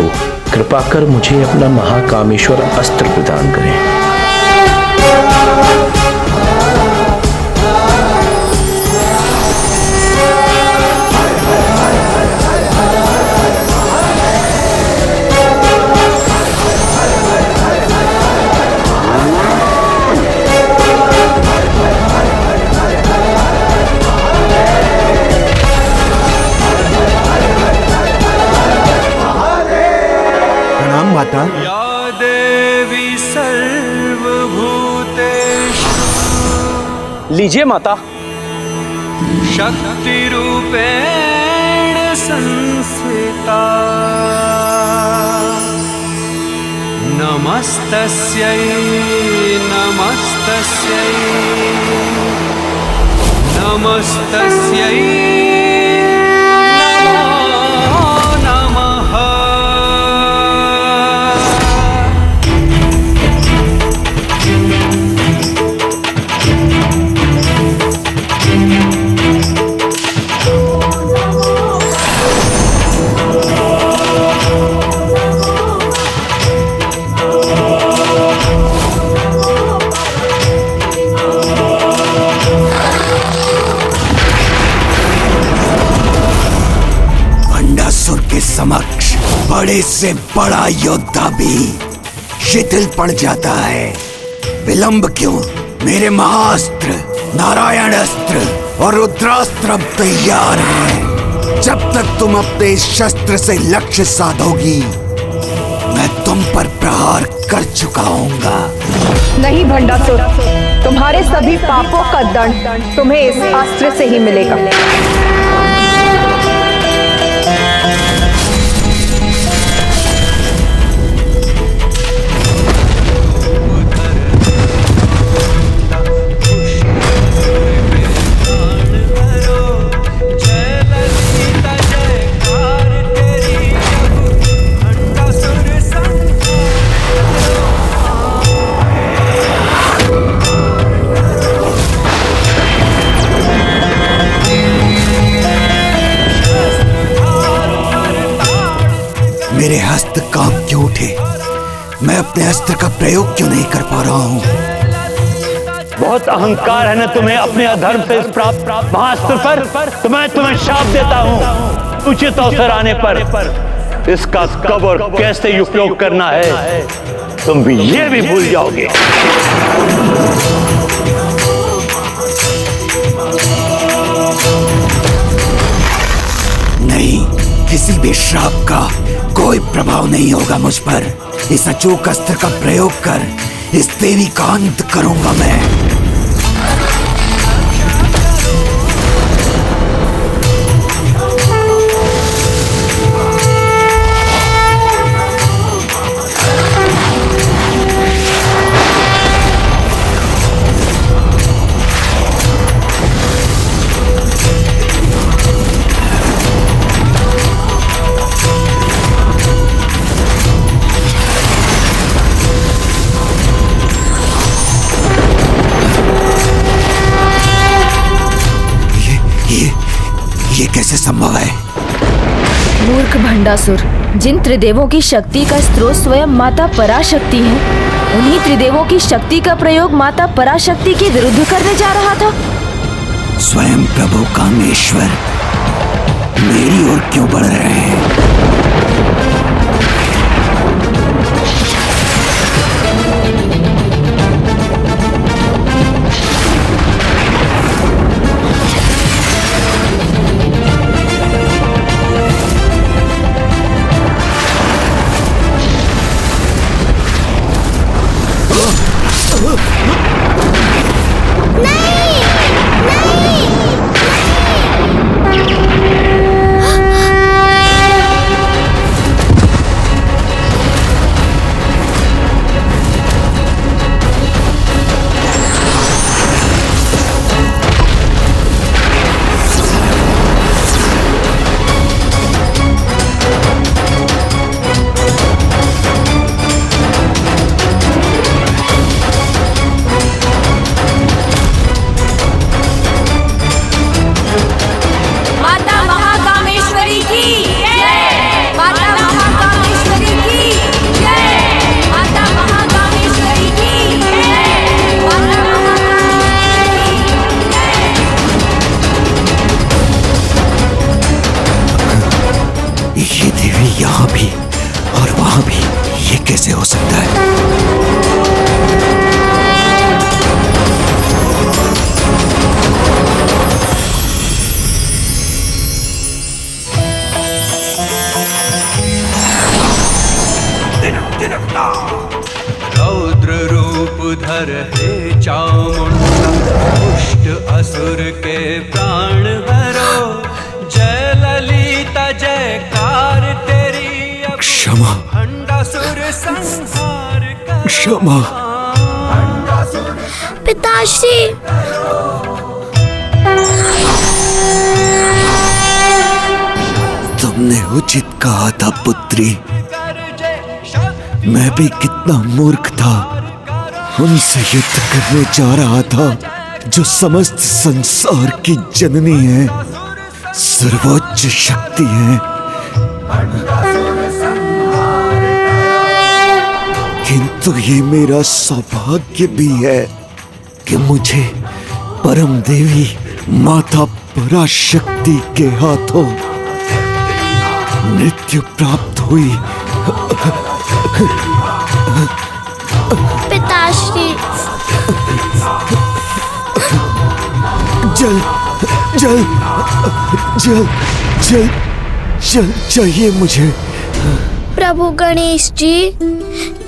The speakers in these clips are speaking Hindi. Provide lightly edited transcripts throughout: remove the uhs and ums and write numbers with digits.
प्रभु, कृपा कर मुझे अपना महाकामेश्वर अस्त्र प्रदान करें। माता, या देवी सर्वभूतेषु लीजिए माता। शक्ति रूपेण संस्थिता नमस्तस्यै नमस्तस्यै नमस्तस्यै समक्ष बड़े से बड़ा योद्धा भी शिथिल पड़ जाता है। विलंब क्यों? मेरे महाअस्त्र नारायण अस्त्र और रुद्रास्त्र अब तैयार हैं। जब तक तुम अपने इस शस्त्र से लक्ष्य साधोगी, मैं तुम पर प्रहार कर चुका हूँगा। नहीं भंडासुर, तुम्हारे सभी पापों का दंड तुम्हें इस अस्त्र से ही मिलेगा। मेरे हस्त कांप क्यों उठे? मैं अपने अस्त्र का प्रयोग क्यों नहीं कर पा रहा हूँ? बहुत अहंकार है ना तुम्हें अपने अधर्म से प्राप्त महाअस्त्र पर। तुम्हें शाप देता हूँ। उचित अवसर आने पर इसका कब और कैसे उपयोग करना है तुम भी ये भी भूल जाओगे। नहीं, किसी भी श्राप का कोई प्रभाव नहीं होगा मुझ पर। इस अचूक अस्त्र का प्रयोग कर इस देवी का अंत करूंगा मैं। ये कैसे संभव है? मूर्ख भंडासुर, जिन त्रिदेवों की शक्ति का स्रोत स्वयं माता पराशक्ति है, उन्हीं त्रिदेवों की शक्ति का प्रयोग माता पराशक्ति के विरुद्ध करने जा रहा था। स्वयं प्रभु कामेश्वर मेरी ओर क्यों बढ़ रहे हैं? हो सकता है। रौद्र रूप धर हे चामुंडा, दुष्ट असुर के प्राण हरो। जय ललिता जयकार तेरी, अब क्षमा, भंडासुर संहार करो। क्षमा। पिताश्री, तुमने उचित कहा था पुत्री। मैं भी कितना मूर्ख था, उनसे युद्ध करने जा रहा था जो समस्त संसार की जननी है, सर्वोच्च शक्ति है। किंतु ये मेरा सौभाग्य भी है कि मुझे परम देवी माता पराशक्ति के हाथों मृत्यु प्राप्त हुई। पिताश्री, जल जल जल जल जल चाहिए मुझे। प्रभु गणेश जी,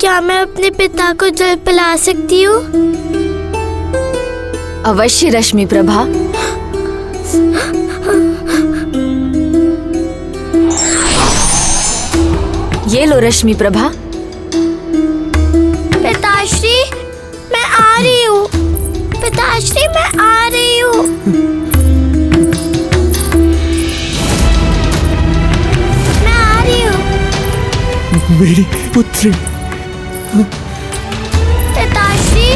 क्या मैं अपने पिता को जल पिला सकती हूँ? अवश्य रश्मि प्रभा। ये लो रश्मि प्रभा। पिताश्री, मैं आ रही हूँ। पिताश्री, मैं आ रही हूँ। मैं आ रही हूँ। मेरी पुत्री। पिताश्री,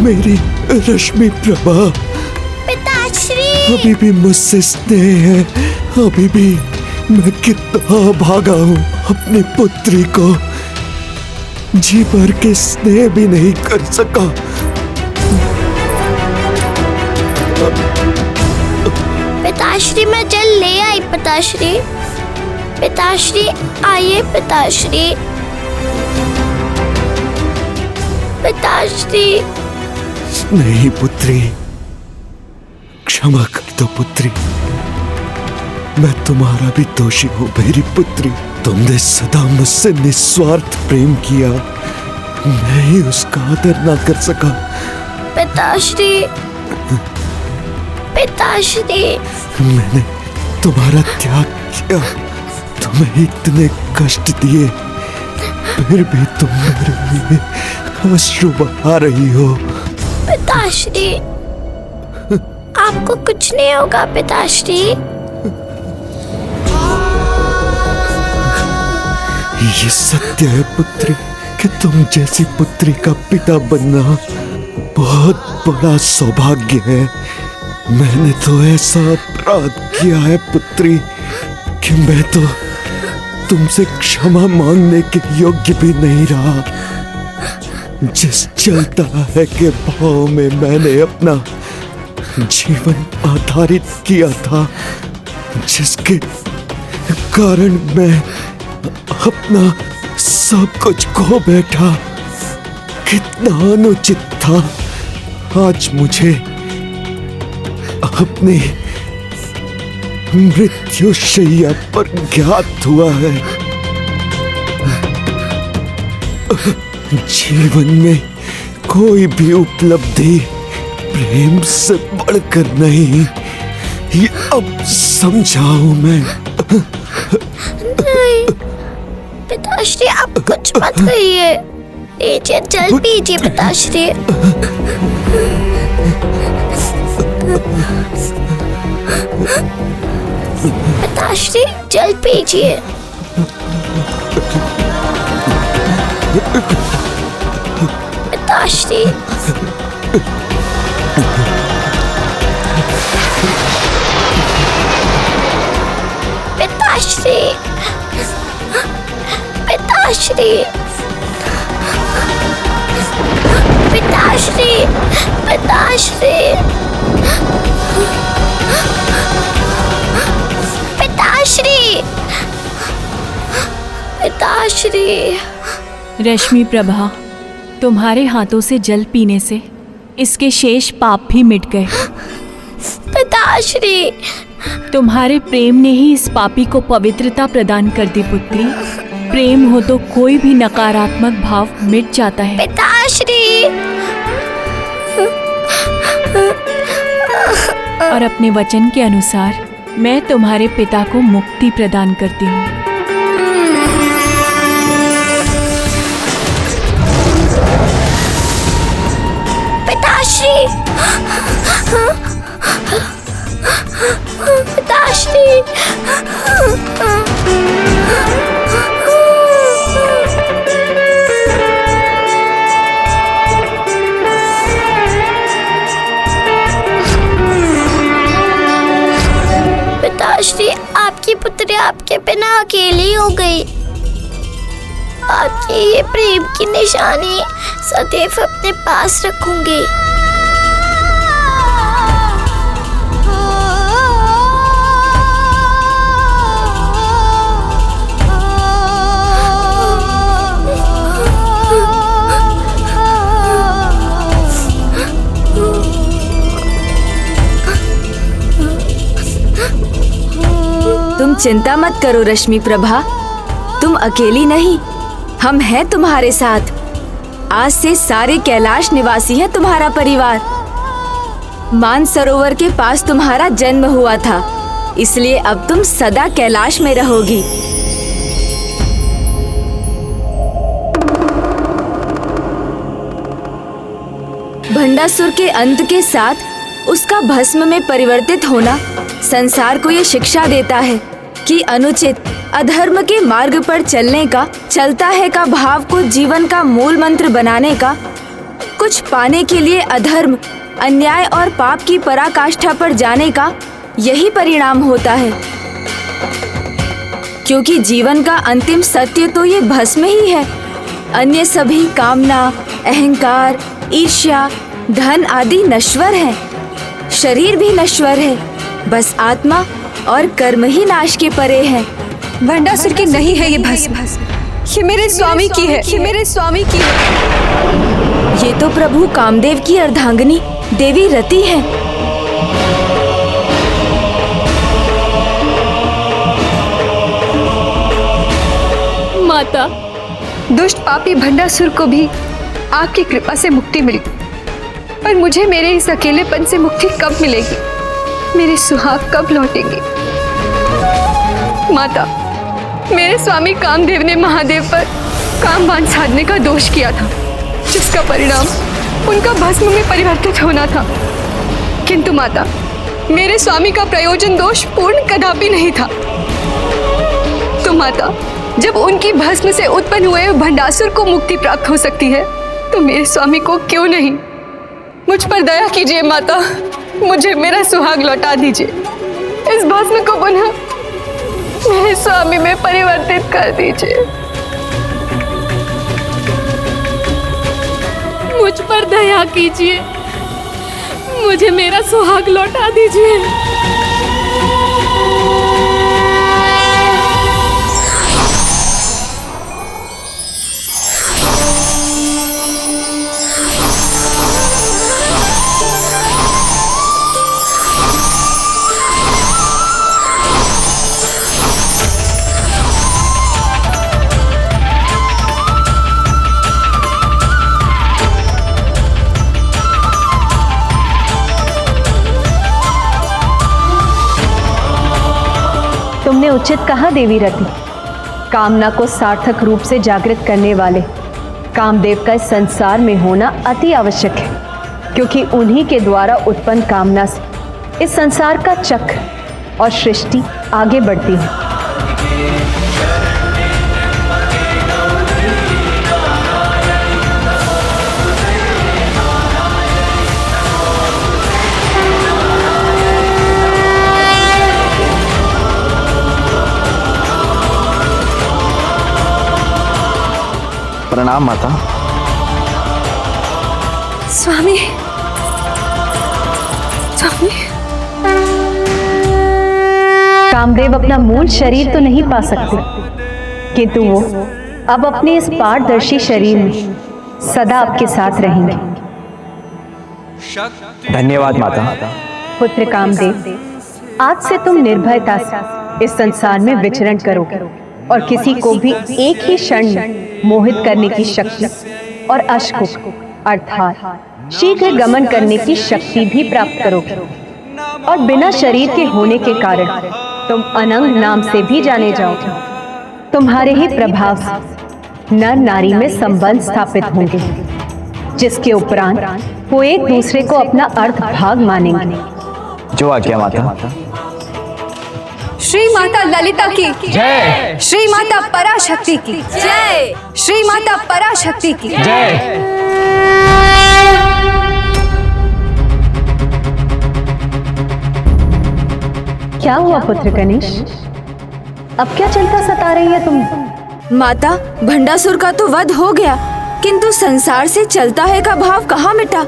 मेरी रश्मि प्रभा। पिताश्री, अभी भी मुझसे स्नेह है। अभी भी मैं कितना भागा हूँ, अपनी पुत्री को जी भर के स्नेह भी नहीं कर सका। पिताश्री, मैं जल ले आई। पिताश्री, पिताश्री आइए। पिताश्री, पिताश्री। नहीं पुत्री, क्षमा कर दो पुत्री। मैं तुम्हारा भी दोषी हूँ मेरी पुत्री। तुमने सदा मुझसे निस्वार्थ प्रेम किया, मैं ही उसका आदर ना कर सका। पिताश्री, पिताश्री। मैंने तुम्हारा त्याग किया, तुम्हें इतने कष्ट दिए, फिर भी तुम मेरे लिए अश्रु बहा रही हो। पिताश्री, आपको कुछ नहीं होगा। पिताश्री, ये सत्य है पुत्री कि तुम जैसी पुत्री का पिता बनना बहुत बड़ा सौभाग्य है। मैंने तो ऐसा अपराध किया है पुत्री कि मैं तो तुमसे क्षमा मांगने के योग्य भी नहीं रहा। जिस जलता है के भाव में मैंने अपना जीवन आधारित किया था, जिसके कारण मैं अपना सब कुछ खो बैठा, कितना अनुचित था। आज मुझे अपनी मृत्युशैया पर ज्ञात हुआ है। जीवन में कोई भी उपलब्धि प्रेम से बढ़कर नहीं, ये अब समझाऊं मैं। नहीं पिताश्री, आप कुछ मत कहिए। लीजिए, जल पीजिए पिताश्री। पिताश्री, जल पीजिए। पिताश्री, पिताश्री, पिताश्री, पिताश्री, पिताश्री, पिताश्री, रश्मि प्रभा, तुम्हारे हाथों से जल पीने से इसके शेष पाप भी मिट गए। पिताश्री, तुम्हारे प्रेम ने ही इस पापी को पवित्रता प्रदान कर दी पुत्री। प्रेम हो तो कोई भी नकारात्मक भाव मिट जाता है। पिताश्री। और अपने वचन के अनुसार मैं तुम्हारे पिता को मुक्ति प्रदान करती हूँ। पिताश्री, पिताश्री। पिताश्री, आपकी पुत्री आपके बिना अकेली हो गई। आपकी ये प्रेम की निशानी सदैव अपने पास रखूंगी। तुम चिंता मत करो रश्मि प्रभा, तुम अकेली नहीं, हम हैं तुम्हारे साथ। आज से सारे कैलाश निवासी है तुम्हारा परिवार। मानसरोवर के पास तुम्हारा जन्म हुआ था, इसलिए अब तुम सदा कैलाश में रहोगी। भंडासुर के अंत के साथ उसका भस्म में परिवर्तित होना संसार को ये शिक्षा देता है कि अनुचित अधर्म के मार्ग पर चलने का, चलता है का भाव को जीवन का मूल मंत्र बनाने का, कुछ पाने के लिए अधर्म, अन्याय और पाप की पराकाष्ठा पर जाने का यही परिणाम होता है। क्योंकि जीवन का अंतिम सत्य तो ये भस्म ही है। अन्य सभी कामना, अहंकार, ईर्ष्या, धन आदि नश्वर हैं। शरीर भी नश्वर है, बस आत्मा और कर्म ही नाश के परे है। भंडासुर की नहीं है ये भस्म, ये मेरे स्वामी की है, ये मेरे स्वामी की है। ये तो प्रभु कामदेव की अर्धांगिनी देवी रति है। माता, दुष्ट पापी भंडासुर को भी आपकी कृपा से मुक्ति मिली, पर मुझे मेरे इस अकेलेपन से मुक्ति कब मिलेगी? मेरे सुहाग कब लौटेंगे? माता, मेरे स्वामी कामदेव ने महादेव पर कामबाण साधने का दोष किया था, जिसका परिणाम उनका भस्म में परिवर्तित होना था। किंतु माता, मेरे स्वामी का प्रयोजन दोष पूर्ण कदापि नहीं था। तो माता, जब उनकी भस्म से उत्पन्न हुए भंडासुर को मुक्ति प्राप्त हो सकती है, तो मेरे स्वामी को क्यों नहीं? मुझ पर दया कीजिए माता, मुझे मेरा सुहाग लौटा दीजिए। इस भस्म को पुनः मेरे स्वामी में परिवर्तित कर दीजिए। मुझ पर दया कीजिए, मुझे मेरा सुहाग लौटा दीजिए। तुमने उचित कहा देवी रति। कामना को सार्थक रूप से जागृत करने वाले कामदेव का इस संसार में होना अति आवश्यक है, क्योंकि उन्हीं के द्वारा उत्पन्न कामना से इस संसार का चक्र और सृष्टि आगे बढ़ती है। प्रणाम माता। स्वामी, स्वामी। कामदेव अपना मूल शरीर तो नहीं पा सकते, किंतु वो अब अपने इस पारदर्शी शरीर में सदा आपके साथ रहेंगे। धन्यवाद माता। पुत्र कामदेव, आज से तुम निर्भयता से इस संसार में विचरण करोगे और किसी को भी एक ही क्षण में मोहित करने की शक्ति और अश्कुक अर्थात शीघ्र गमन करने की शक्ति भी प्राप्त करोगे। और बिना शरीर के होने के कारण तुम अनंग नाम से भी जाने जाओगे। तुम्हारे ही प्रभाव से नर नारी में संबंध स्थापित होंगे, जिसके उपरांत वो एक दूसरे को अपना अर्थ भाग मानेंगे। जो आज्ञा माता। श्री माता ललिता की जय। श्री माता पराशक्ति की जय। श्री माता पराशक्ति की जय। क्या हुआ पुत्र गणेश? अब क्या चिंता सता रही है तुम्हें? माता, भंडासुर का तो वध हो गया, किंतु संसार से चलता है का भाव कहाँ मिटा?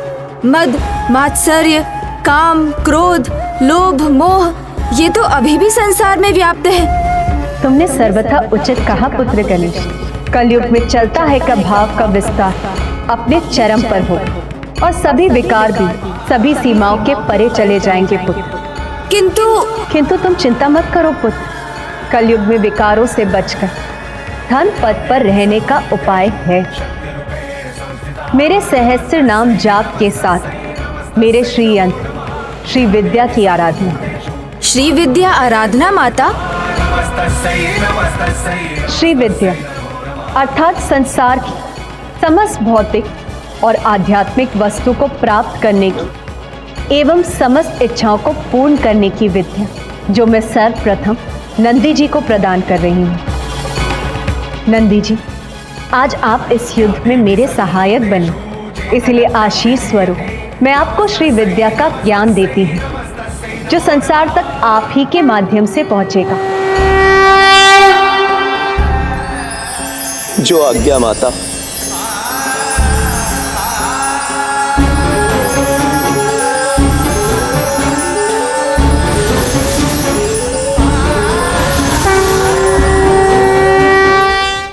मद, मात्सर्य, काम, क्रोध, लोभ, मोह, ये तो अभी भी संसार में व्याप्त है। तुमने सर्वथा उचित कहा पुत्र गणेश। कलयुग में चलता है का भाव का विस्तार अपने चरम पर हो और सभी विकार भी सभी सीमाओं के परे चले जाएंगे पुत्र। किंतु तुम चिंता मत करो पुत्र। कलयुग में विकारों से बचकर धन पद पर रहने का उपाय है। मेरे सहस्त्र नाम जाप के साथ मेरे श्री यंत्र श्री विद्या की आराधना। श्री विद्या आराधना माता? श्री विद्या अर्थात संसार की समस्त भौतिक और आध्यात्मिक वस्तु को प्राप्त करने की एवं समस्त इच्छाओं को पूर्ण करने की विद्या, जो मैं सर्वप्रथम नंदी जी को प्रदान कर रही हूँ। नंदी जी, आज आप इस युद्ध में मेरे सहायक बने, इसलिए आशीष स्वरूप मैं आपको श्री विद्या का ज्ञान देती हूँ, जो संसार तक आप ही के माध्यम से पहुँचेगा। जो आज्ञा माता।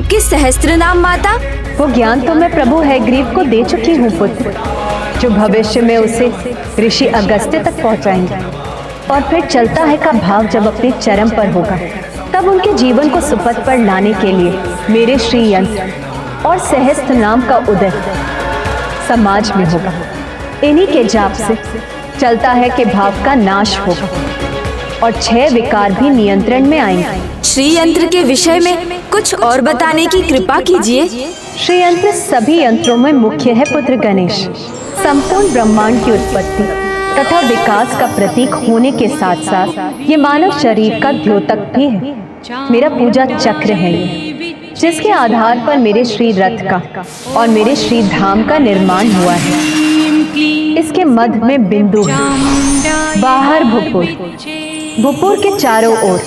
किस सहस्त्र नाम माता? वो ज्ञान तो मैं प्रभु हैग्रीव को दे चुकी हूँ पुत्र, जो भविष्य में उसे ऋषि अगस्त्य तक पहुँचाएंगे। और फिर चलता है का भाव जब अपने चरम पर होगा, तब उनके जीवन को सुपथ पर लाने के लिए मेरे श्री यंत्र और सहस्त्र नाम का उदय समाज में होगा। इन्हीं के जाप से चलता है कि भाव का नाश होगा और 6 विकार भी नियंत्रण में आएंगे। श्री यंत्र के विषय में कुछ और बताने की कृपा कीजिए। श्री यंत्र सभी यंत्रों में मुख्य है पुत्र गणेश। संपूर्ण ब्रह्मांड की उत्पत्ति तथा विकास का प्रतीक होने के साथ साथ ये मानव शरीर का द्योतक भी है। मेरा पूजा चक्र है ये, जिसके आधार पर मेरे श्री रथ का और मेरे श्री धाम का निर्माण हुआ है। इसके मध्य में बिंदु है, बाहर भूपुर, भूपुर के चारों ओर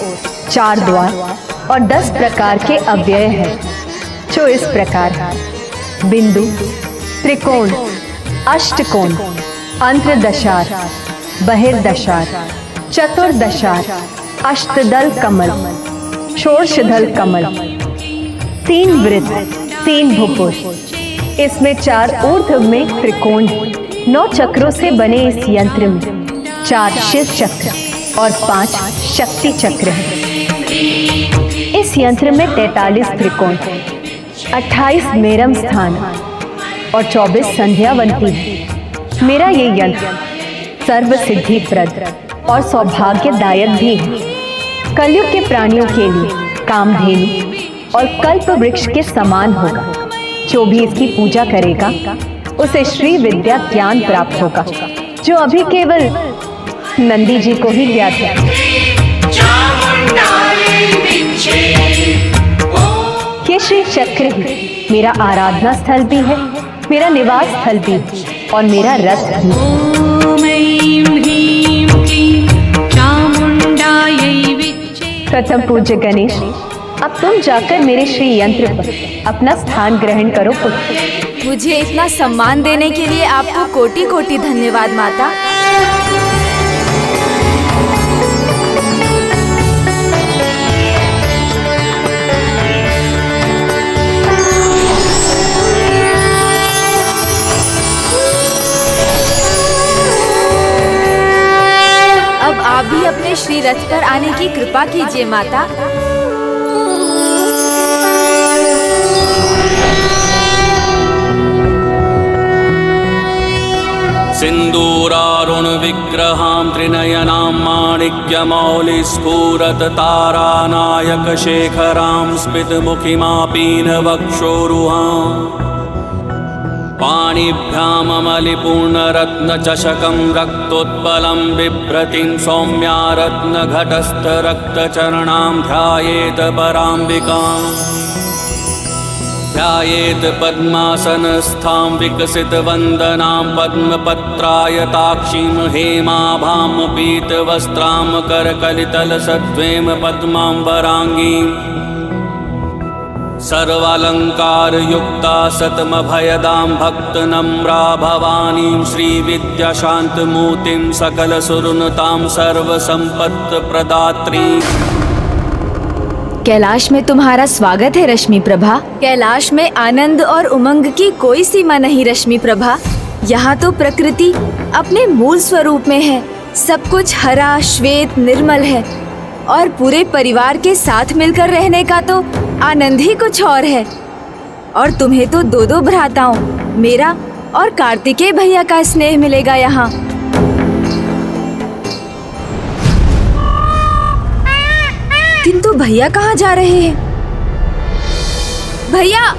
4 द्वार और 10 प्रकार के अव्यय हैं, जो इस प्रकार है: बिंदु, त्रिकोण, अष्टकोण, अंतर्दशार, बहिर्दशार, चतुर्दशार, अष्टदल कमल, षोडशदल कमल, 3 वृत्त, 3 भूपुर। इसमें 4 ऊर्ध्व में त्रिकोण है। 9 चक्रों से बने इस यंत्र में 4 शिव चक्र और 5 शक्ति चक्र हैं। इस यंत्र में 43 त्रिकोण, 28 मेरम स्थान और 24 संध्यावंती है। मेरा ये यंत्र सर्व सिद्धि प्रद और सौभाग्यदायक भी है। कलयुग के प्राणियों के लिए कामधेनु और कल्प वृक्ष के समान होगा। जो भी इसकी पूजा करेगा उसे श्री विद्या ज्ञान प्राप्त होगा, जो अभी केवल नंदी जी को ही ज्ञात है। ये श्री चक्र ही मेरा आराधना स्थल भी है, मेरा निवास स्थल भी और मेरा रथ भी। प्रथम पूज्य गणेश, अब तुम जाकर मेरे श्री यंत्र पर अपना स्थान ग्रहण करो पुत्र। मुझे इतना सम्मान देने के लिए आपको कोटि कोटि धन्यवाद माता। आप भी अपने श्री रथ पर आने की कृपा कीजिए माता। सिन्दूरारुण विग्रहां त्रिनयनां माणिक्यमौलिस्फुरत तारानायक शेखरां स्मितमुखिमापीनवक्षोरुहां पाणिभ्याममलिपूर्णरत्नचषकं रक्तोत्पलं बिभ्रतीं सौम्या रत्नघटस्थरक्तचरणां ध्यायेत पराम्बिकाम् ध्यायेत पद्मासनस्थां विकसितवन्दनां पद्मपत्रायताक्षीं हेमाभां पीतवस्त्रां करकलितलसद्वेम पद्माम्बराङ्गीं सर्वालङ्कारयुक्ता सतमभयदां भक्तनम्रा भवानीं श्रीविद्याशान्तमूर्तिं सकलसुरनुतां सर्वसम्पत्प्रदात्रीम्। कैलाश में तुम्हारा स्वागत है रश्मि प्रभा। कैलाश में आनंद और उमंग की कोई सीमा नहीं रश्मि प्रभा। यहाँ तो प्रकृति अपने मूल स्वरूप में है। सब कुछ हरा श्वेत निर्मल है और पूरे परिवार के साथ मिलकर रहने का तो आनंद ही कुछ और है। और तुम्हें तो दो दो भ्राताओं, मेरा और कार्तिकेय भैया का स्नेह मिलेगा यहाँ। किंतु भैया कहाँ जा रहे हैं? भैया!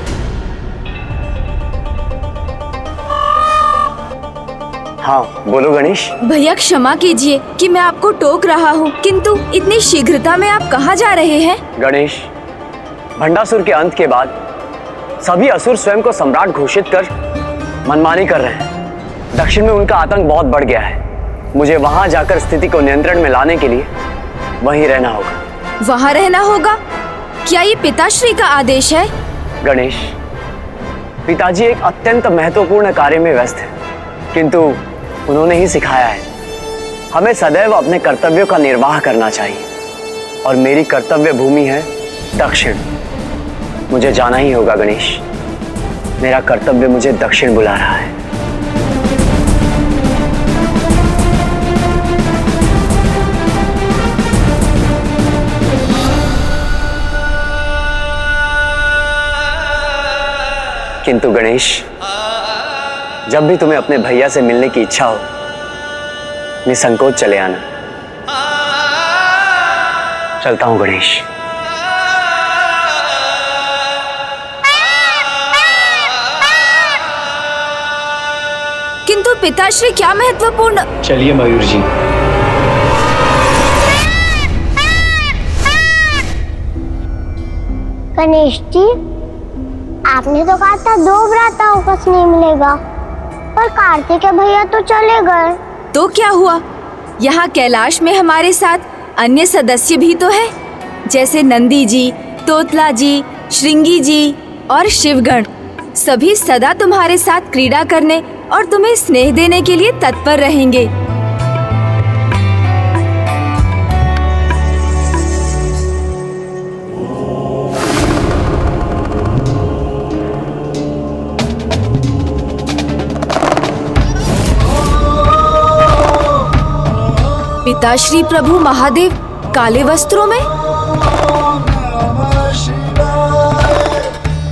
हाँ बोलो गणेश। भैया क्षमा कीजिए कि मैं आपको टोक रहा हूँ, किंतु इतनी शीघ्रता में आप कहाँ जा रहे हैं? गणेश, भंडासुर के अंत के बाद सभी असुर स्वयं को सम्राट घोषित कर मनमानी कर रहे हैं। दक्षिण में उनका आतंक बहुत बढ़ गया है। मुझे वहां जाकर स्थिति को नियंत्रण में लाने के लिए वहीं रहना होगा। वहाँ रहना होगा? क्या ये पिताश्री का आदेश है? गणेश, पिताजी एक अत्यंत महत्वपूर्ण कार्य में व्यस्त है, किंतु उन्होंने ही सिखाया है हमें सदैव अपने कर्तव्यों का निर्वाह करना चाहिए। और मेरी कर्तव्य भूमि है दक्षिण। मुझे जाना ही होगा गणेश। मेरा कर्तव्य मुझे दक्षिण बुला रहा है। किंतु गणेश, जब भी तुम्हें अपने भैया से मिलने की इच्छा हो, निसंकोच चले आना। चलता हूं गणेश। किंतु पिताश्री क्या महत्वपूर्ण? चलिए मयूर जी। गणेश जी, आपने तो कहा था 2 भ्राताओं का स्नेह मिलेगा, पर कार्तिकेय भैया तो चले गए। तो क्या हुआ? यहाँ कैलाश में हमारे साथ अन्य सदस्य भी तो है, जैसे नंदी जी, तोतला जी, श्रृंगी जी और शिवगण। सभी सदा तुम्हारे साथ क्रीड़ा करने और तुम्हें स्नेह देने के लिए तत्पर रहेंगे। पिताश्री प्रभु महादेव काले वस्त्रों में?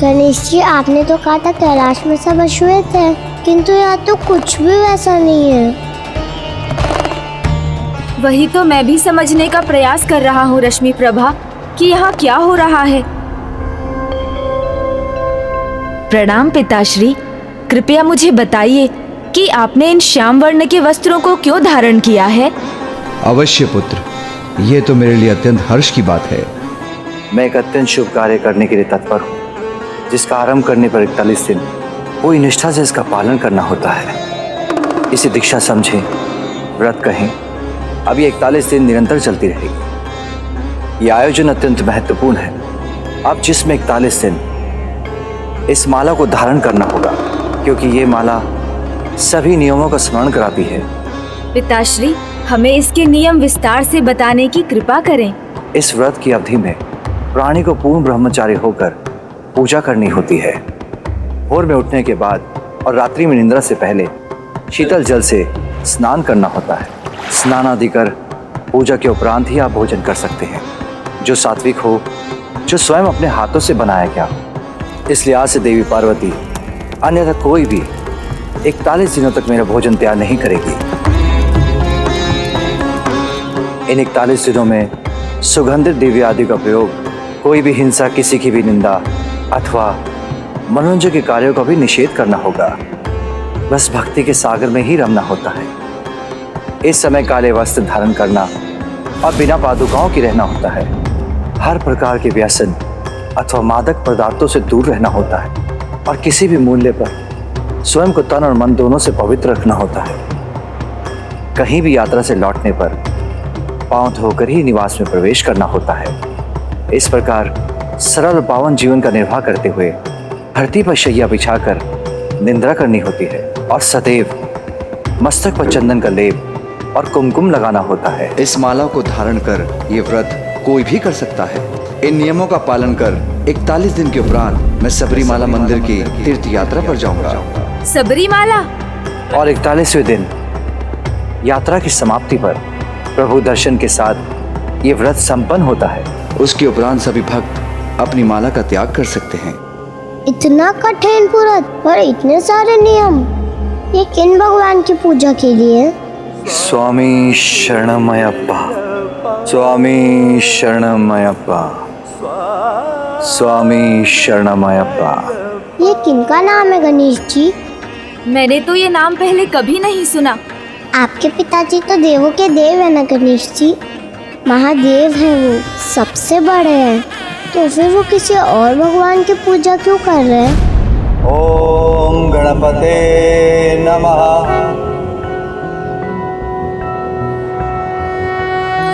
गणेश जी, आपने तो कहा था कैलाश में सब अश्वेत है, किंतु यहाँ तो कुछ भी वैसा नहीं है। वही तो मैं भी समझने का प्रयास कर रहा हूँ रश्मि प्रभा कि यहाँ क्या हो रहा है। प्रणाम पिताश्री, कृपया मुझे बताइए कि आपने इन श्याम वर्ण के वस्त्रों को क्यों धारण किया है? अवश्य पुत्र, ये तो मेरे लिए अत्यंत हर्ष की बात है। मैं एक अत्यंत शुभ कार्य करने के लिए तत्पर हूँ, जिसका आरंभ करने पर 41 दिन पूरी निष्ठा से इसका पालन करना होता है। इसे दीक्षा समझें, व्रत कहें। अब ये 41 दिन निरंतर चलती रहेगी। ये आयोजन अत्यंत महत्वपूर्ण है। अब जिसमें 41 दिन इस माला को धारण करना होगा, क्योंकि ये माला सभी नियमों का स्मरण कराती है। पिताश्री, हमें इसके नियम विस्तार से बताने की कृपा करें। इस व्रत की अवधि में प्राणी को पूर्ण ब्रह्मचारी होकर पूजा करनी होती है। भोर में उठने के बाद और रात्रि में निद्रा से पहले शीतल जल से स्नान करना होता है। स्नान आदि कर पूजा के उपरांत ही आप भोजन कर सकते हैं, जो सात्विक हो, जो स्वयं अपने हाथों से बनाया गया हो। इसलिए आज से देवी पार्वती अन्यथा कोई भी 41 दिनों तक मेरा भोजन तैयार नहीं करेगी। इन 41 दिनों में सुगंधित देवी आदि का प्रयोग, कोई भी हिंसा, किसी की भी निंदा अथवा मनोरंजन के कार्यों का भी निषेध करना होगा। बस भक्ति के सागर में ही रमना होता है। इस समय काले वस्त्र धारण करना और बिना पादुकाओं के रहना होता है। हर प्रकार के व्यसन अथवा मादक पदार्थों से दूर रहना होता है और किसी भी मूल्य पर स्वयं को तन और मन दोनों से पवित्र रखना होता है। कहीं भी यात्रा से लौटने पर पांव धोकर ही निवास में प्रवेश करना होता है। इस प्रकार सरल और पावन जीवन का निर्वाह करते हुए धरती पर शैया बिछाकर निंद्रा करनी होती है और सदैव मस्तक पर चंदन का लेप और कुमकुम लगाना होता है। इस माला को धारण कर ये व्रत कोई भी कर सकता है। इन नियमों का पालन कर 41 दिन के उपरांत मैं सबरीमाला मंदिर की तीर्थ यात्रा पर जाऊंगा। सबरीमाला? और 41वें दिन यात्रा की समाप्ति पर प्रभु दर्शन के साथ ये व्रत संपन्न होता है। उसके उपरांत सभी भक्त अपनी माला का त्याग कर सकते हैं। इतना कठिन व्रत और इतने सारे नियम, ये किन भगवान की पूजा के लिए? स्वामी शरणमयप्पा, स्वामी शरणमयप्पा, स्वामी शरणमयप्पा। ये किनका नाम है गणेश जी? मैंने तो ये नाम पहले कभी नहीं सुना। आपके पिताजी तो देवों के देव है ना गणेश जी, महादेव हैं वो, सबसे बड़े हैं, तो फिर वो किसी और भगवान की पूजा क्यों कर रहे हैं? ओम गणपते नमः।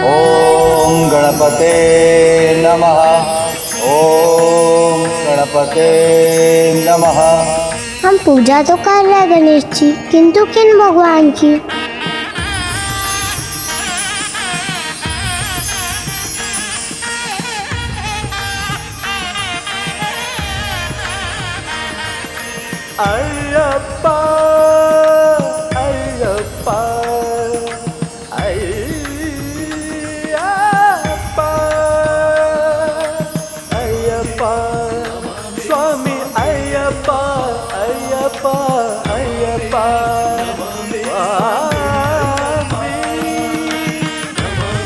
ओम गणपते नमः। ओम गणपते नमः। हम पूजा तो कर रहे हैं गणेश जी, किंतु किन भगवान की? अय्यप्पा अय्यप्पा अय्यप्पा अय्यप्पा स्वामी अय्यप्पा अय्यप्पा अय्यप्पा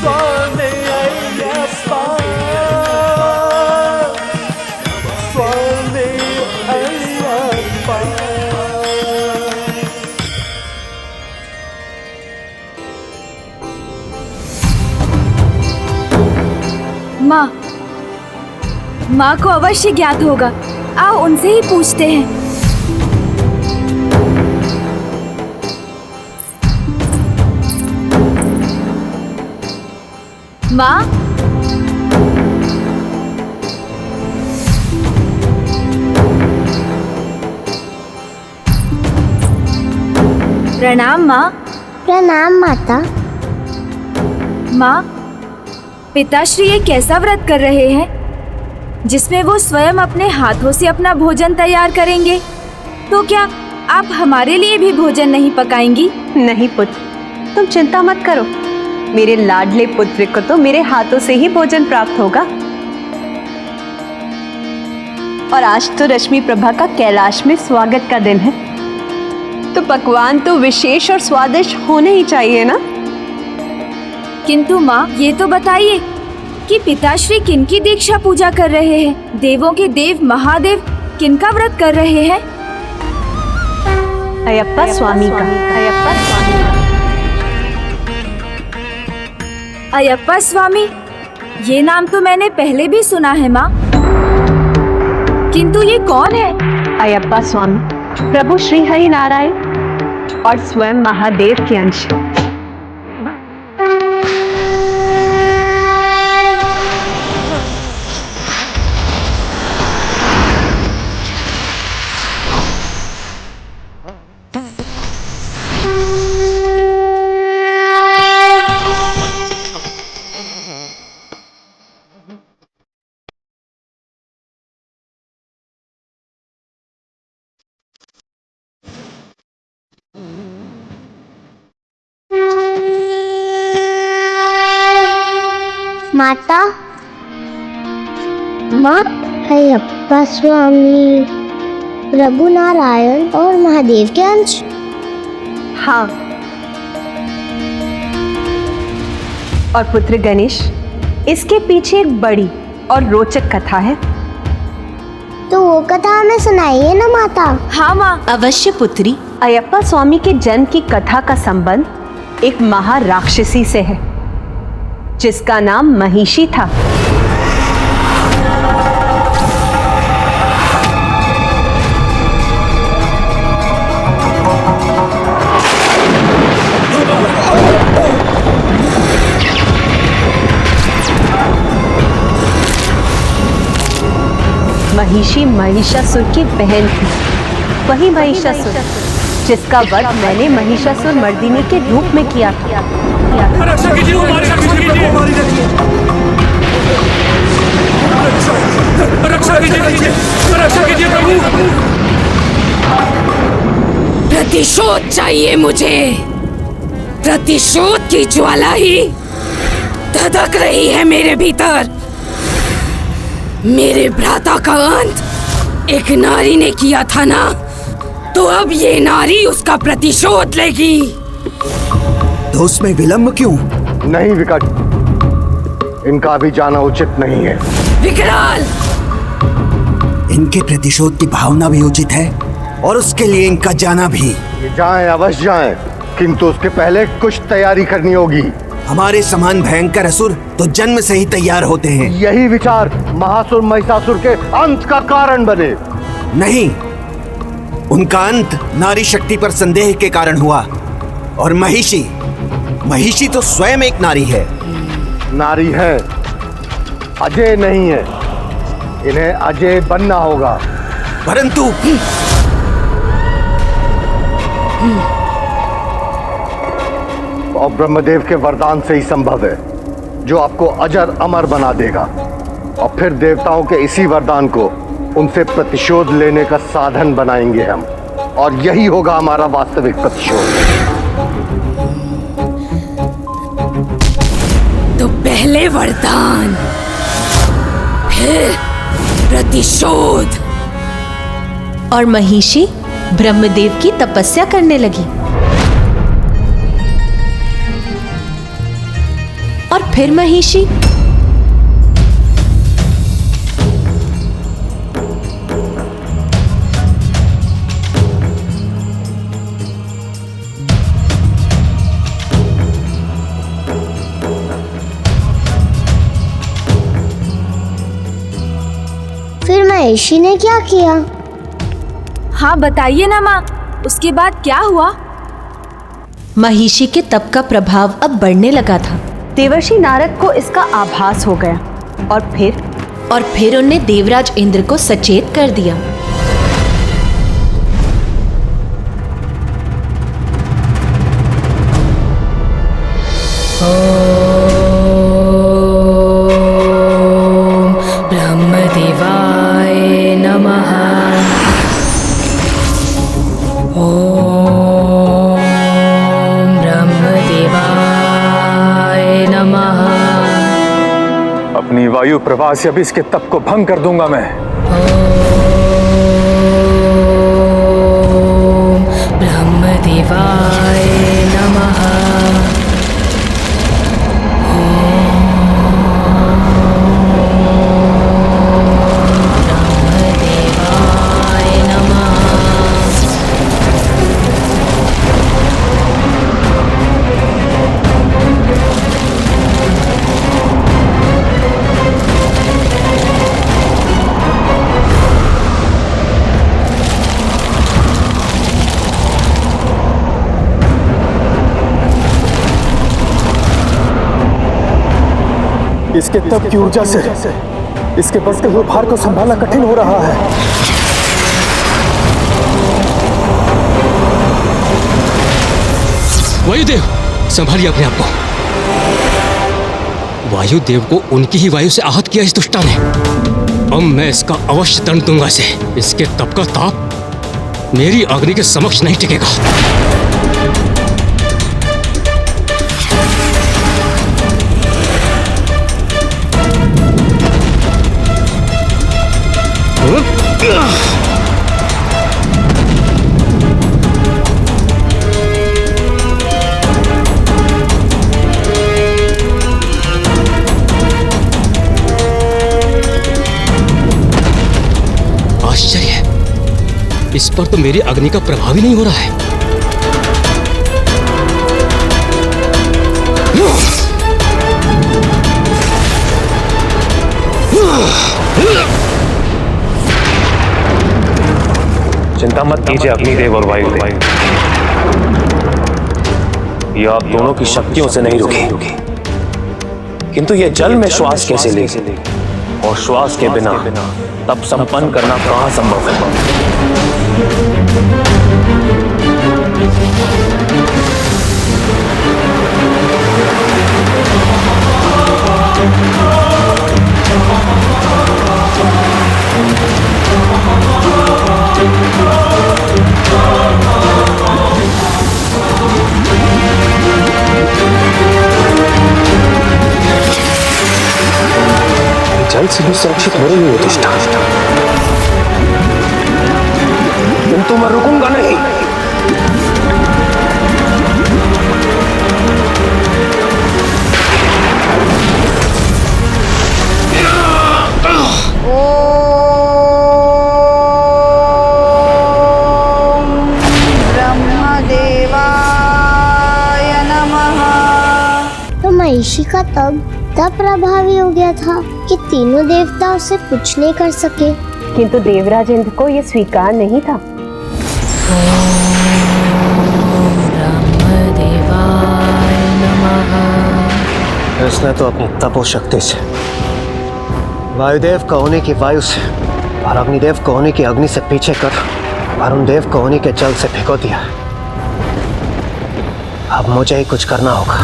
स्वामी अय्यप्पा स्वामी अय्यप्पा। माँ को अवश्य ज्ञात होगा, आओ उनसे ही पूछते हैं। माँ, प्रणाम माँ। प्रणाम माता। माँ, पिताश्री ये कैसा व्रत कर रहे हैं जिसमें वो स्वयं अपने हाथों से अपना भोजन तैयार करेंगे? तो क्या आप हमारे लिए भी भोजन नहीं पकाएंगी? नहीं पुत्र, तुम चिंता मत करो। मेरे लाडले पुत्र को तो मेरे हाथों से ही भोजन प्राप्त होगा। और आज तो रश्मि प्रभा का कैलाश में स्वागत का दिन है, तो पकवान तो विशेष और स्वादिष्ट होने ही चाहिए ना। किंतु माँ, ये तो बताइए कि पिताश्री किनकी दीक्षा पूजा कर रहे हैं? देवों के देव महादेव किनका व्रत कर रहे हैं? अयप्पा स्वामी का। अयप्पा स्वामी का। अयप्पा स्वामी, ये नाम तो मैंने पहले भी सुना है माँ, किंतु ये कौन है? अयप्पा स्वामी प्रभु श्री हरि नारायण और स्वयं महादेव के अंश। माता, माँ, अयप्पा स्वामी, प्रभु नारायण और महादेव के अंश। हाँ। और पुत्र गणेश, इसके पीछे एक बड़ी और रोचक कथा है। तो वो कथा हमें सुनाइए ना माता। हाँ माँ, अवश्य पुत्री। अयप्पा स्वामी के जन्म की कथा का संबंध एक महाराक्षसी से है, जिसका नाम महिषी था। महिषी महिषासुर की बहन थी। वही महिषासुर जिसका वध मैंने महिषासुर मर्दिनी के रूप में किया था। प्रतिशोध चाहिए मुझे। प्रतिशोध की ज्वाला ही धधक रही है मेरे भीतर। मेरे भ्राता का अंत एक नारी ने किया था ना, तो अब ये नारी उसका प्रतिशोध लेगी। तो उसमें विलंब क्यों? नहीं विकट, इनका अभी जाना उचित नहीं है। विकराल, इनके प्रतिशोध की भावना भी उचित है और उसके लिए इनका जाना भी। ये जाएं, अवश्य जाएं, किंतु उसके पहले कुछ तैयारी करनी होगी। हमारे समान भयंकर असुर तो जन्म से ही तैयार होते हैं। यही विचार महासुर महिषासुर के अंत का कारण बने। नहीं, उनका अंत नारी शक्ति पर संदेह के कारण हुआ। और महिषी तो स्वयं एक नारी है। नारी है, अजय नहीं है। इन्हें अजय बनना होगा। परंतु और ब्रह्मदेव के वरदान से ही संभव है, जो आपको अजर अमर बना देगा। और फिर देवताओं के इसी वरदान को उनसे प्रतिशोध लेने का साधन बनाएंगे हम, और यही होगा हमारा वास्तविक प्रतिशोध। तो पहले वरदान, फिर प्रतिशोध। और महिषी ब्रह्मदेव की तपस्या करने लगी। और फिर महिषी फिर महिषी ने क्या किया? हाँ बताइए ना माँ, उसके बाद क्या हुआ? महिषी के तप का प्रभाव अब बढ़ने लगा था। देवर्षि नारद को इसका आभास हो गया और फिर उन्हें देवराज इंद्र को सचेत कर दिया। ब्रह्मदेवाय नमः। अपनी वायु प्रवाह से अभी इसके तप को भंग कर दूंगा मैं। ब्रह्मदेवाय नमः। इसके तप की ऊर्जा से इसके बढ़ते हुए भार को संभालना कठिन हो रहा है। वायुदेव, संभालिए अपने आप को। वायुदेव को उनकी ही वायु से आहत किया इस दुष्टा ने। अब मैं इसका अवश्य दंड दूंगा इसे। इसके तप का ताप मेरी अग्नि के समक्ष नहीं टिकेगा। इस पर तो मेरी अग्नि का प्रभाव ही नहीं हो रहा है। चिंता मत कीजिए अग्निदेव और वायुदेव, ये आप दोनों की शक्तियों से नहीं रुके, किंतु ये जल में श्वास कैसे ले, और श्वास के बिना तप संपन्न करना कहां संभव है। जल से भी सुरक्षित हो रही है प्रतिष्ठा, किंतु मैं रुकूंगा नहीं। तो महिषी का तप प्रभावी हो गया था कि तीनों देवता उसे कुछ नहीं कर सके, किंतु देवराज इंद्र को यह स्वीकार नहीं था। इसने तो अपनी तपो शक्ति से, वायुदेव को होने की वायु से और अग्निदेव को होने की अग्नि से पीछे कर वरुण देव को होने के जल से भिगो दिया। अब मुझे ही कुछ करना होगा।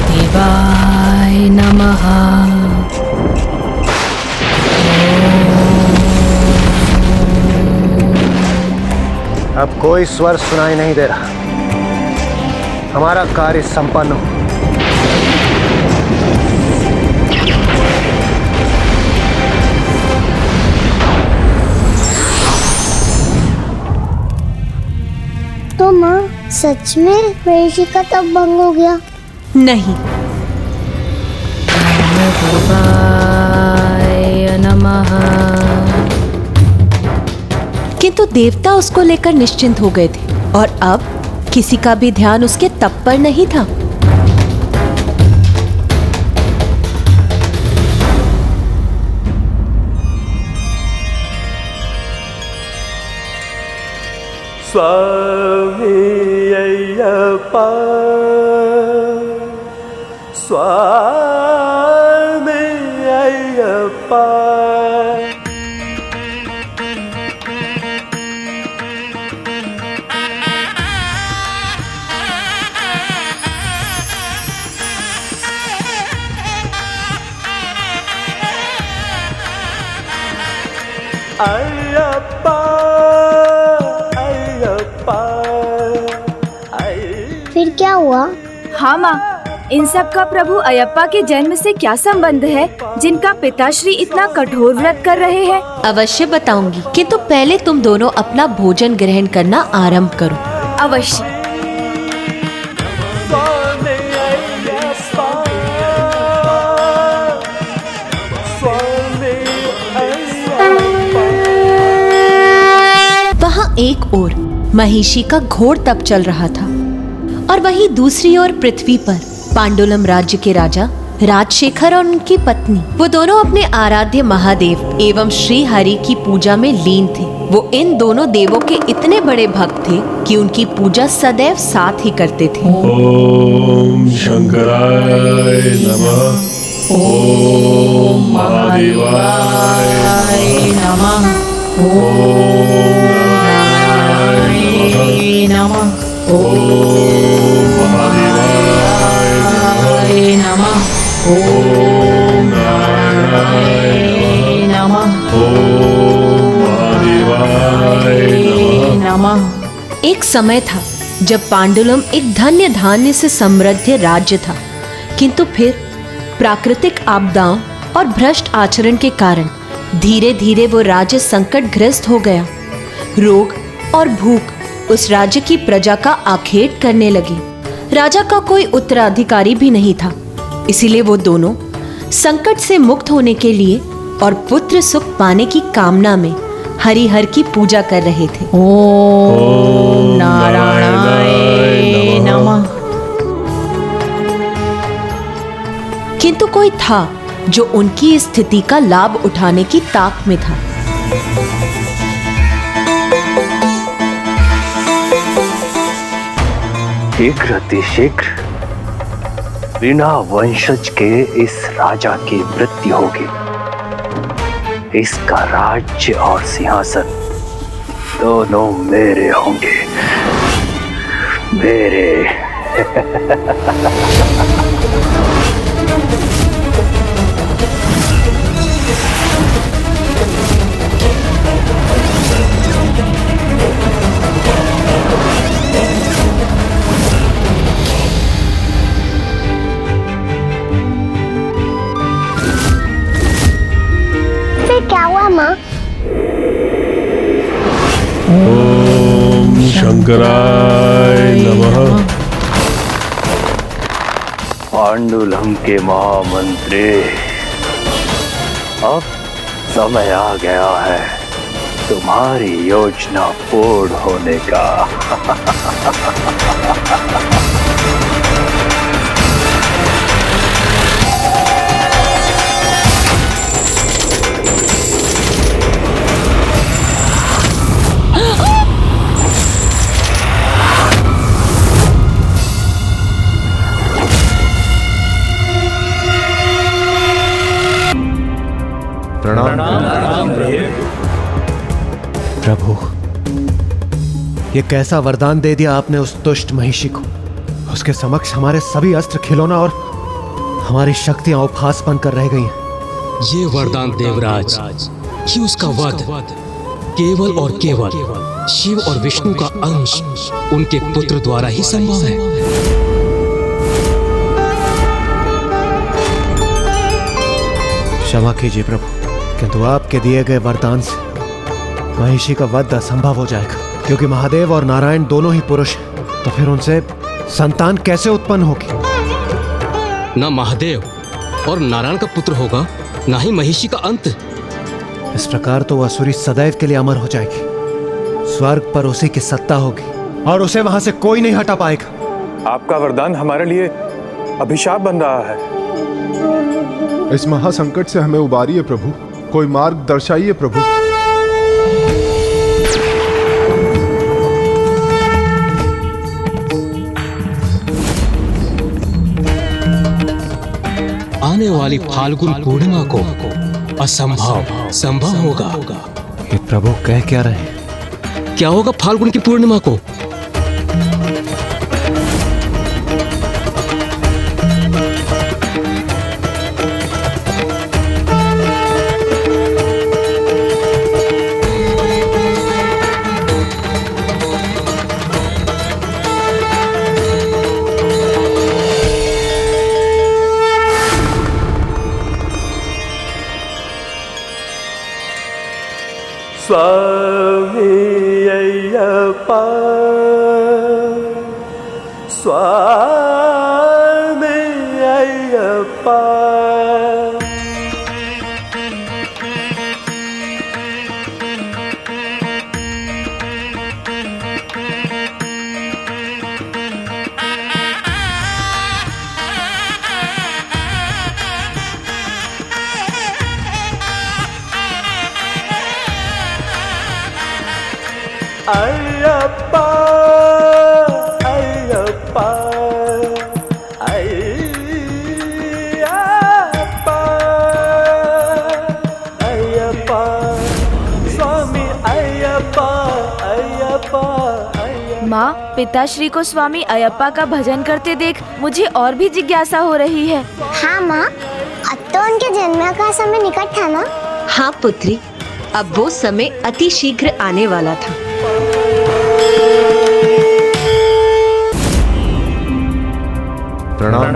ब्रह्मदेवाय नमः। अब कोई स्वर सुनाई नहीं दे रहा, हमारा कार्य संपन्न हो। तो माँ सच में महिषी का तप भंग हो गया? नहीं, किंतु देवता उसको लेकर निश्चिंत हो गए थे और अब किसी का भी ध्यान उसके तप पर नहीं था। स्वामी अय्यप्पा, स्वामी अय्यप्पा। अय्यप्पा अय्यप्पा। फिर क्या हुआ? हाँ माँ, इन सब का प्रभु अयप्पा के जन्म से क्या संबंध है, जिनका पिताश्री इतना कठोर व्रत कर रहे हैं? अवश्य बताऊंगी, किंतु पहले तुम दोनों अपना भोजन ग्रहण करना आरंभ करो। अवश्य। वहाँ एक ओर महिषी का घोर तप चल रहा था और वहीं दूसरी ओर पृथ्वी पर पांडुलम राज्य के राजा राजशेखर और उनकी पत्नी, वो दोनों अपने आराध्य महादेव एवं श्री हरि की पूजा में लीन थे। वो इन दोनों देवों के इतने बड़े भक्त थे कि उनकी पूजा सदैव साथ ही करते थे। ओम शंकराय नमः, ओम महादेवाय नमः, ओम नमः, ओम महादेवाय नमः, ओम नारायणाय नमः। ओम महादेवाय नमः। एक समय था जब पांडुलम एक धन्य धान्य से समृद्ध राज्य था, किंतु फिर प्राकृतिक आपदाओं और भ्रष्ट आचरण के कारण धीरे धीरे वो राज्य संकटग्रस्त हो गया। रोग और भूख उस राज्य की प्रजा का आखेट करने लगे। राजा का कोई उत्तराधिकारी भी नहीं था, इसीलिए वो दोनों संकट से मुक्त होने के लिए और पुत्र सुख पाने की कामना में हरिहर की पूजा कर रहे थे। ओम नारायणाय नमः। किंतु कोई था जो उनकी इस स्थिति का लाभ उठाने की ताक में था। शीघ्र अतिशीघ्र बिना वंशज के इस राजा की मृत्यु होगी। इसका राज्य और सिंहासन दोनों मेरे होंगे, मेरे। क्या हुआ माँ? ओम शंकराय नमः। पांडुलम के महामंत्री, अब समय आ गया है तुम्हारी योजना पूर्ण होने का। प्रभु, ये कैसा वरदान दे दिया आपने उस दुष्ट महिषी को। उसके समक्ष हमारे सभी अस्त्र खिलौना और हमारी शक्तियां उपहास बनकर रह गई हैं। ये वरदान देवराज कि उसका वध केवल और केवल शिव और विष्णु का अंश उनके पुत्र द्वारा ही संभव है। क्षमा कीजिए प्रभु, किंतु आपके दिए गए वरदान से महिषी का वध असंभव हो जाएगा, क्योंकि महादेव और नारायण दोनों ही पुरुष हैं। तो फिर उनसे संतान कैसे उत्पन्न होगी? न महादेव और नारायण का पुत्र होगा, न ही महिषी का अंत। इस प्रकार तो वह असुरी सदैव के लिए अमर हो जाएगी। स्वर्ग पर उसी की सत्ता होगी और उसे वहां से कोई नहीं हटा पाएगा। आपका वरदान हमारे लिए अभिशाप बन रहा है। इस महासंकट से हमें उबारिए प्रभु, कोई मार्ग दर्शाइए प्रभु। आने वाली फाल्गुन पूर्णिमा को असंभव संभव होगा। ये प्रभु कह क्या रहे? क्या होगा फाल्गुन की पूर्णिमा को? स्वामी अय्यप्पा, स्वामी अय्यप्पा। अय्यप्पा अय्यप्पा अय्यप्पा अय्यप्पा, स्वामी अय्यप्पा अय्यप्पा। माँ, पिताश्री को स्वामी अयप्पा का भजन करते देख मुझे और भी जिज्ञासा हो रही है। हाँ माँ, अब तो उनके जन्म का समय निकट था ना। हाँ पुत्री, अब वो समय अति शीघ्र आने वाला था। प्रणाम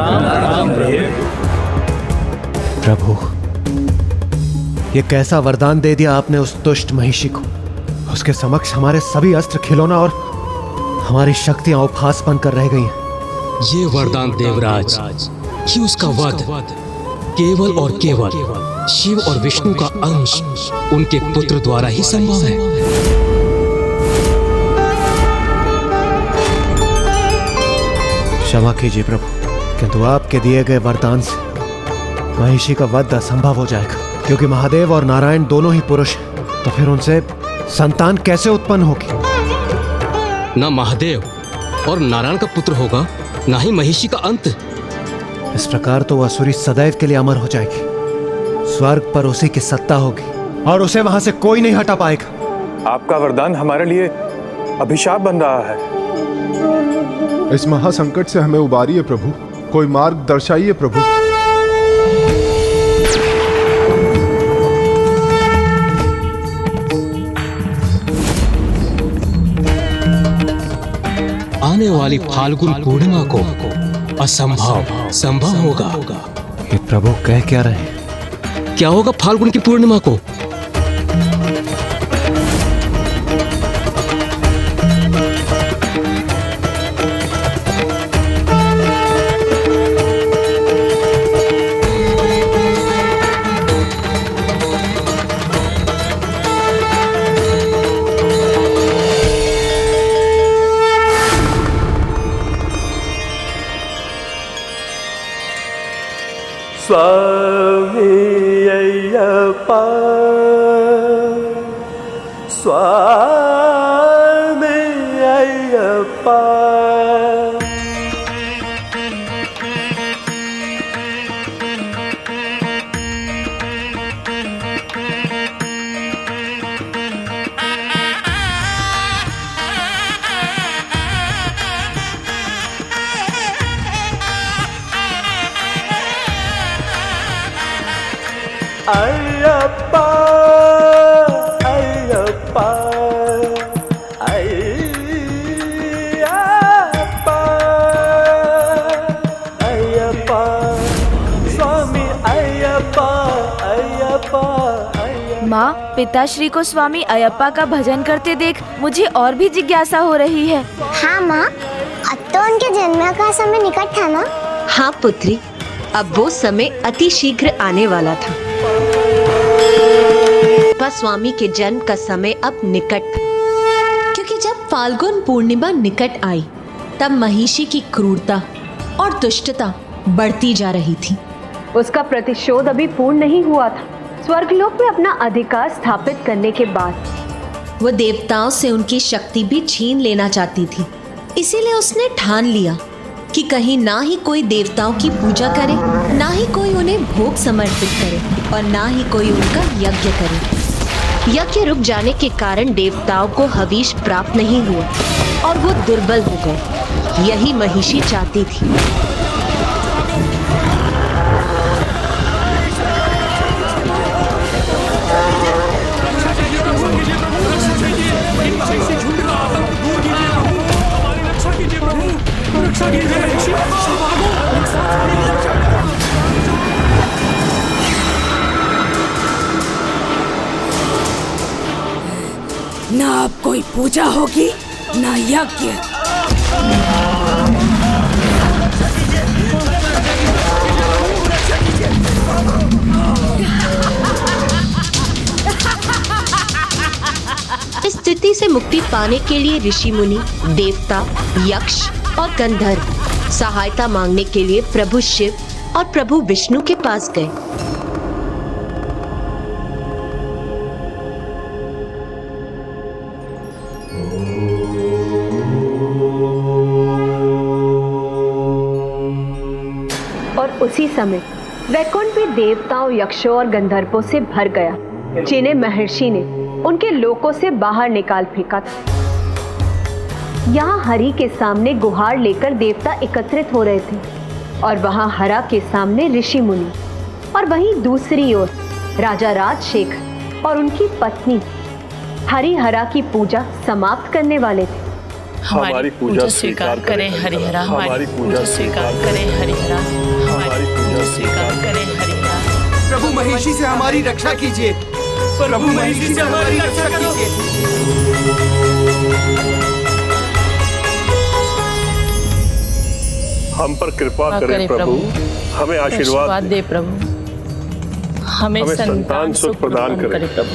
प्रभु। ये कैसा वरदान दे दिया आपने उस दुष्ट महिषी को। उसके समक्ष हमारे सभी अस्त्र खिलौना और हमारी शक्तियां उपहास बनकर रह गई हैं। ये वरदान देवराज कि उसका वध केवल और केवल शिव और विष्णु का अंश उनके पुत्र द्वारा ही संभव है। क्षमा कीजिए प्रभु, किंतु आपके दिए गए वरदान से महिषी का वध असंभव हो जाएगा, क्योंकि महादेव और नारायण दोनों ही पुरुष हैं। तो फिर उनसे संतान कैसे उत्पन्न होगी? न महादेव और नारायण का पुत्र होगा, न ही महिषी का अंत। इस प्रकार तो वह असुरी सदैव के लिए अमर हो जाएगी। स्वर्ग पर उसी की सत्ता होगी और उसे वहां से कोई नहीं हटा पाएगा। आपका वरदान हमारे लिए अभिशाप बन रहा है। इस महासंकट से हमें उबारिए प्रभु, कोई मार्ग दर्शाइए प्रभु। आने वाली फाल्गुन पूर्णिमा को असंभव संभव होगा। ये प्रभु कह क्या रहे हैं? क्या होगा फाल्गुन की पूर्णिमा को? स्वामी अय्यप्पा, स्वामी अय्यप्पा। अय्यप्पा अय्यप्पा अय्यप्पा अय्यप्पा, स्वामी अय्यप्पा अय्यप्पा। माँ, पिताश्री को स्वामी अयप्पा का भजन करते देख मुझे और भी जिज्ञासा हो रही है। हाँ माँ, अब तो उनके जन्म का समय निकट था ना? हाँ पुत्री, अब वो समय अति शीघ्र आने वाला था। पर स्वामी के जन्म का समय अब निकट था, क्योंकि जब फाल्गुन पूर्णिमा निकट आई तब महिषी की क्रूरता और दुष्टता बढ़ती जा रही थी। उसका प्रतिशोध अभी पूर्ण नहीं हुआ था। स्वर्गलोक में अपना अधिकार स्थापित करने के बाद वो देवताओं से उनकी शक्ति भी छीन लेना चाहती थी। इसीलिए उसने ठान लिया कि कहीं ना ही कोई देवताओं की पूजा करे, ना ही कोई उन्हें भोग समर्पित करे और ना ही कोई उनका यज्ञ करे। यज्ञ रुक जाने के कारण देवताओं को हवीश प्राप्त नहीं हुआ और वो दुर्बल हो गए। यही महिषी चाहती थी। ना अब कोई पूजा होगी, ना यज्ञ। इस स्थिति से मुक्ति पाने के लिए ऋषि मुनि, देवता, यक्ष और गंधर्व सहायता मांगने के लिए प्रभु शिव और प्रभु विष्णु के पास गए। और उसी समय वैकुंठ भी देवताओं, यक्षों और गंधर्वों से भर गया, जिन्हें महर्षि ने उनके लोकों से बाहर निकाल फेंका था। यहाँ हरि के सामने गुहार लेकर देवता एकत्रित हो रहे थे और वहाँ हरा के सामने ऋषि मुनि, और वहीं दूसरी ओर राजा राजशेखर और उनकी पत्नी हरिहरा की पूजा समाप्त करने वाले थे। हमारी पूजा स्वीकार करें हरिहरा, हमारी पूजा स्वीकार करें हरिहरा, हमारी पूजा स्वीकार करें हरिहरा। प्रभु महिषी से हमारी रक्षा कीजिए, प्रभु महिषी से हमारी रक्षा कीजिए। हम पर कृपा करें प्रभु, हमें आशीर्वाद दे प्रभु, हमें संतान सुख प्रदान करें प्रभु।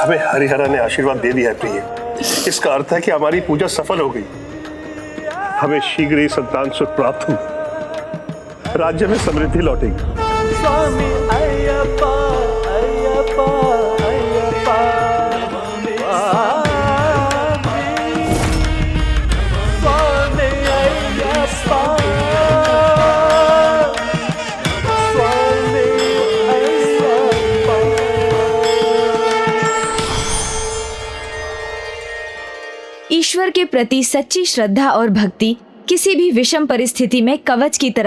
हमें हरिहरा ने आशीर्वाद दे दिया है प्रिय। इसका अर्थ है कि हमारी पूजा सफल हो गई। हमें शीघ्र ही संतान सुख प्राप्त हो, राज्य में समृद्धि लौटेगी। स्वामी अय्यप्पा अय्यप्पा अय्यप्पा स्वामी अय्यप्पा स्वामी अय्यप्पा। ईश्वर के प्रति सच्ची श्रद्धा और भक्ति किसी भी विषम परिस्थिति में कवच की तरह